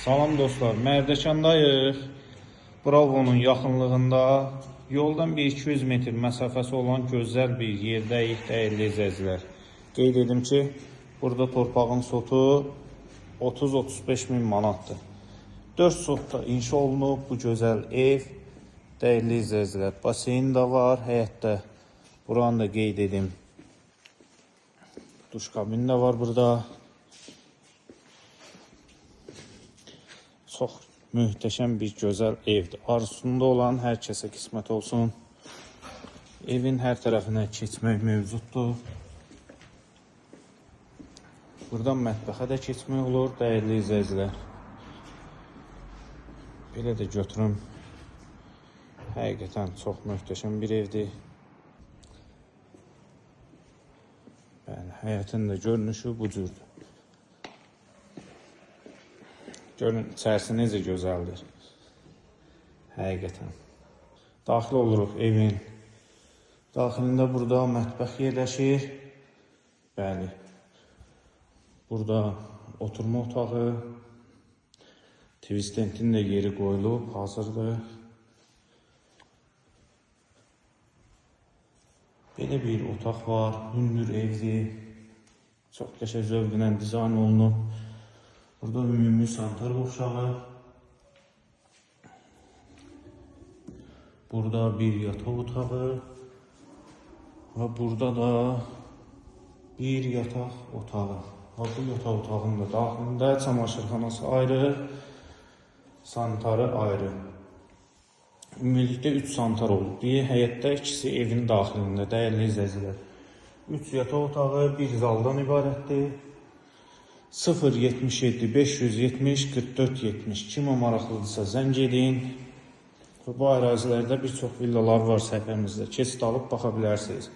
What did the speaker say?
Salam dostlar, Mərdəkandayıq. Bravo'nun yaxınlığında yoldan 1-200 metr məsafəsi olan gözəl bir yerdəyik, dəyərli izləyicilər. Qeyd edim ki, burada torpağın sotu 30-35 min manatdır. 4 sotda inşa olunub bu gözəl ev, dəyərli izləyicilər. Baseyin də var həyətdə. Buranı da qeyd edim. Duş kabini də var burada. Çox möhtəşəm bir gözəl evdir. Arzusunda olan hər kəsə qismət olsun. Evin hər tərəfinə keçmək mövcuddur. Buradan mətbəxə də keçmək olur, dəyərli izləyicilər. Belə də götürüm. Həqiqətən çox möhtəşəm bir evdir. Bəli, həyətin də görünüşü bu cürdür. Görün, içərisi necə gözəldir. Həqiqətən. Daxil oluruq evin. Daxilində burada mətbəx yerləşir. Bəli. Burada oturma otağı. TV stentin də yeri qoyulub, hazırdır. Belə bir otaq var. Hündür evdir. Çox qəşəng zövqlə dizayn olunub. Burada ümumi sanitar qovşağı. Burada bir yataq otağı. Və burada da bir yataq otağı. Və bu yataq otağının da daxilində çamaşırxanası ayrı, sanitarı ayrı. Ümumilikdə 3 sanitar olub. Bir həyətdə, ikisi evin daxilində, dəyərli izləyicilər. 3 yataq otağı bir zaldan ibarətdir. 077 570 44 70. Kimə maraqlıdırsa zəng edin. Bu ərazilərdə bir çox villalar var səhifəmizdə. Keçid alıb baxa bilərsiniz.